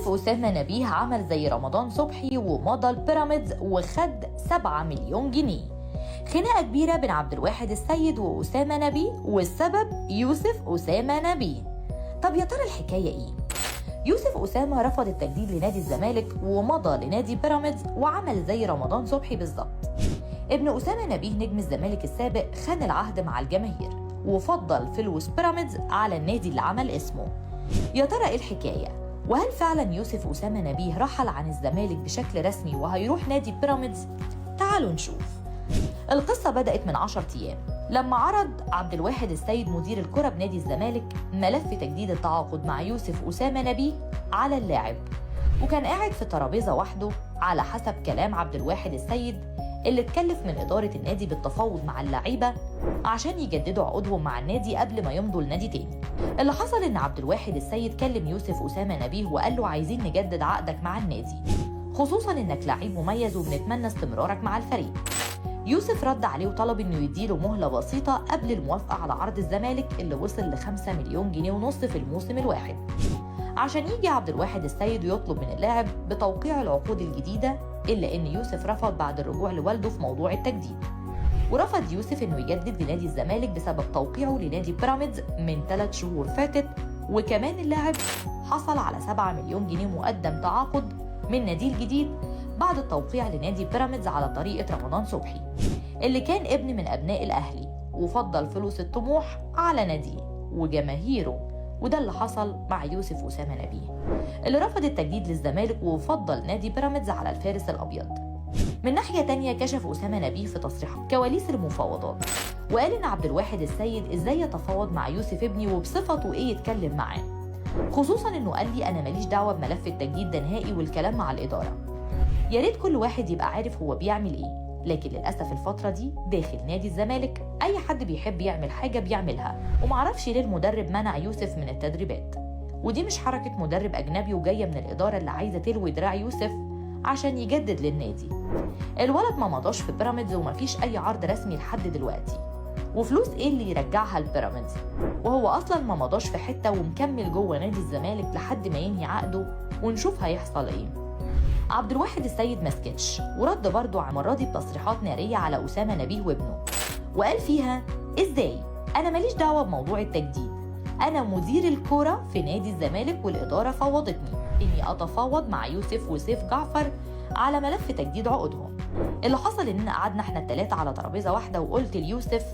يوسف أسامة نبيه عمل زي رمضان صبحي ومضى البيراميدز وخد 7 مليون جنيه. خناقة كبيرة بين عبد الواحد السيد وأسامة نبيه، والسبب يوسف أسامة نبيه. طب يا ترى الحكاية ايه؟ يوسف أسامة رفض التجديد لنادي الزمالك ومضى لنادي بيراميدز وعمل زي رمضان صبحي بالظبط. ابن أسامة نبيه نجم الزمالك السابق خان العهد مع الجماهير وفضل فلوس بيراميدز على النادي اللي عمل اسمه. يا ترى ايه الحكاية؟ وهل فعلا يوسف أسامة نبيه رحل عن الزمالك بشكل رسمي وهيروح نادي بيراميدز؟ تعالوا نشوف. القصة بدأت من 10 أيام لما عرض عبد الواحد السيد مدير الكرة بنادي الزمالك ملف تجديد التعاقد مع يوسف أسامة نبيه على اللاعب، وكان قاعد في ترابيزة وحده على حسب كلام عبد الواحد السيد اللي اتكلف من إدارة النادي بالتفاوض مع اللعيبة عشان يجددوا عقودهم مع النادي قبل ما يمضوا لنادي تاني. اللي حصل إن عبد الواحد السيد كلم يوسف أسامة نبيه وقال له عايزين نجدد عقدك مع النادي، خصوصا إنك لعيب مميز وبنتمنى استمرارك مع الفريق. يوسف رد عليه وطلب إنه يديله مهلة بسيطة قبل الموافقة على عرض الزمالك اللي وصل ل5 مليون جنيه ونص في الموسم الواحد، عشان يجي عبد الواحد السيد ويطلب من اللاعب بتوقيع العقود الجديدة، إلا إن يوسف رفض بعد الرجوع لوالده في موضوع التجديد. ورفض يوسف إنه يجدد لنادي الزمالك بسبب توقيعه لنادي بيراميدز من 3 شهور فاتت، وكمان اللاعب حصل على 7 مليون جنيه مقدم تعاقد من ناديه الجديد بعد التوقيع لنادي بيراميدز على طريقة رمضان صبحي اللي كان ابن من أبناء الأهلي وفضل فلوس الطموح على ناديه وجماهيره. وده اللي حصل مع يوسف أسامة نبيه اللي رفض التجديد للزمالك وفضل نادي بيراميدز على الفارس الأبيض. من ناحية تانية كشف أسامة نبيه في تصريحات كواليس المفاوضات وقال إن عبد الواحد السيد إزاي يتفاوض مع يوسف ابني وبصفته إيه يتكلم معاه، خصوصا إنه قال لي أنا ماليش دعوة بملف التجديد ده نهائي والكلام مع الإدارة. يا ريت كل واحد يبقى عارف هو بيعمل إيه، لكن للأسف الفترة دي داخل نادي الزمالك أي حد بيحب يعمل حاجة بيعملها، ومعرفش ليه المدرب منع يوسف من التدريبات. ودي مش حركة مدرب أجنبي وجاية من الإدارة اللي عايزة تلوي دراع يوسف عشان يجدد للنادي. الولد ما مضاش في بيراميدز ومفيش أي عرض رسمي لحد دلوقتي، وفلوس إيه اللي يرجعها لبيراميدز؟ وهو أصلا ما مضاش في حتة ومكمل جوه نادي الزمالك لحد ما ينهي عقده ونشوف هيحصل إيه. عبد الواحد السيد مسكتش ورد برضه على المرة دي بتصريحات نارية على أسامة نبيه وابنه، وقال فيها إزاي؟ أنا ماليش دعوة بموضوع التجديد، أنا مدير الكرة في نادي الزمالك والإدارة فوضتني إني أتفاوض مع يوسف وسيف جعفر على ملف تجديد عقودهم. اللي حصل إننا قعدنا إحنا التلاتة على ترابيزة واحدة وقلت ليوسف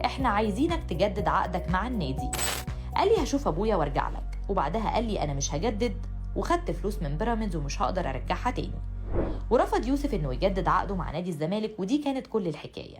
إحنا عايزينك تجدد عقدك مع النادي. قال لي هشوف أبويا وارجع لك، وبعدها قال لي أنا مش هجدد وخدت فلوس من بيراميدز ومش هقدر أرجعها تاني. ورفض يوسف إنه يجدد عقده مع نادي الزمالك، ودي كانت كل الحكاية.